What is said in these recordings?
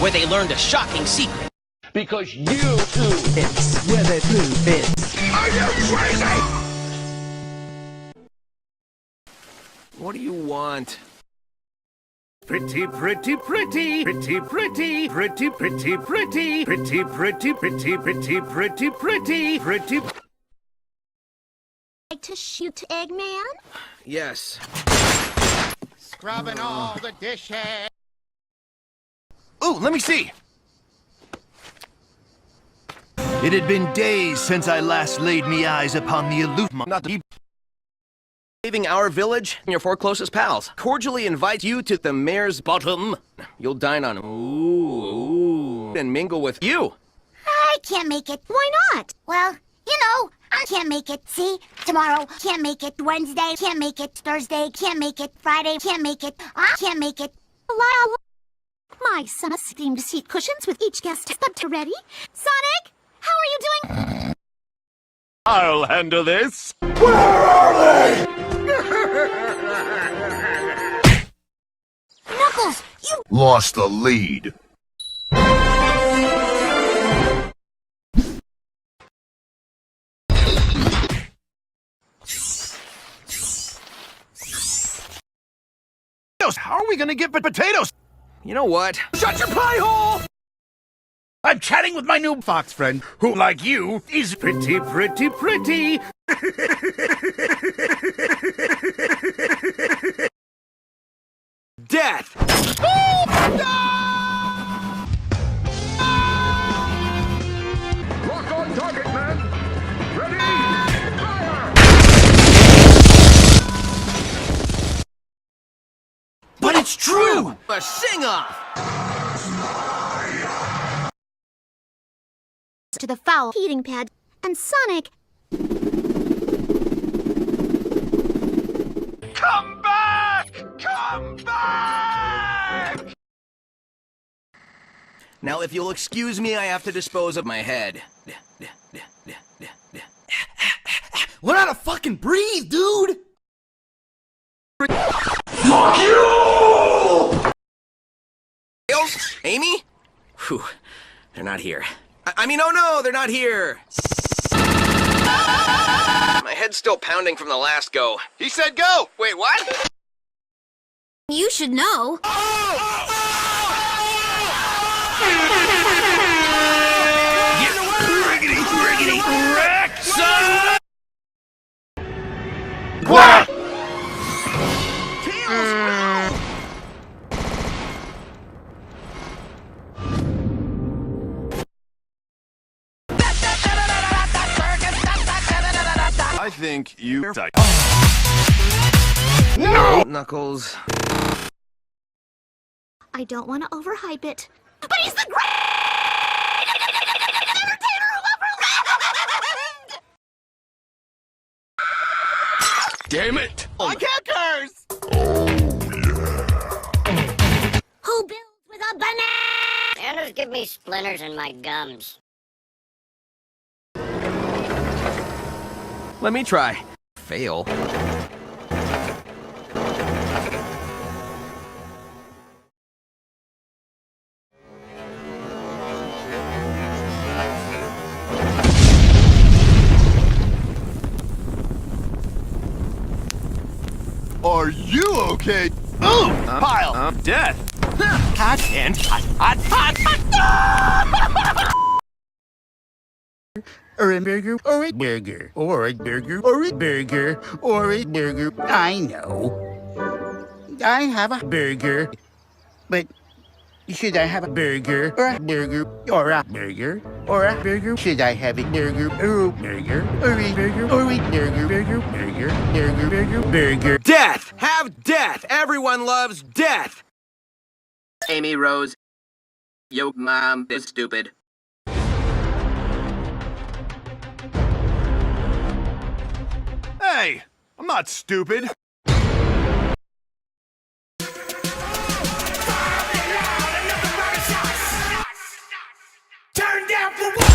where they learned a shocking secret. Because you too. It's where the truth is. Are you crazy? What do you want? Pretty, pretty, pretty, pretty, pretty, pretty, pretty, pretty, pretty, pretty, pretty, pretty, pretty, pretty, pretty. Like to shoot Eggman? Yes. Scrubbing all the dishes. Ooh, let me see. It had been days since I last laid me eyes upon the illusion. Not the Saving our village and your four closest pals cordially invite you to the mayor's bottom. You'll dine on ooh, and mingle with you. I can't make it. Why not? Well, you know, I can't make it. See? Tomorrow, can't make it. Wednesday, can't make it. Thursday, can't make it. Friday, can't make it. I can't make it. My son has steamed seat cushions with each guest stepped ready. Sonic, how are you doing? I'll handle this. Where are they? Knuckles, you... Lost the lead. How are we gonna get potatoes? You know what? Shut your pie hole! I'm chatting with my new fox friend, who, like you, is pretty, pretty, pretty. Death! Lock on target, man. Ready? Fire! But it's true! A sing-off! To the foul heating pad, and Sonic... Come back! Come back! Now, if you'll excuse me, I have to dispose of my head. Learn how to fucking breathe, dude! Fuck you! Tails? Amy? Whew. They're not here. I mean, oh no, they're not here! My head's still pounding from the last go. He said go! Wait, what? You should know. Riggedy wreck, son! What? I think you... No! Knuckles. I don't want to overhype it, but he's the great entertainer who ever lived! Damn it! I can't curse! Who builds with a banana? Santa's give me splinters in my gums. Let me try. Fail. Are you okay? Ooh! Pile! Death! Hot and hot, hot, hot! Or a burger, or a burger, or a burger, or a burger, or a burger. I know. I have a burger, but should I have a burger, or a burger, or a burger, or a burger? Should I have a burger, or a burger, or a burger, or a burger, burger? Death! Have death! Everyone loves death! Amy Rose, your mom is stupid. Hey! I'm not stupid! Turn down for what?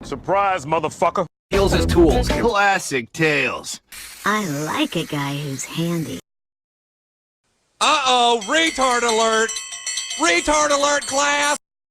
Surprise, motherfucker. Heals his tools. Classic Tails. I like a guy who's handy. Uh-oh, retard alert! Retard alert, class!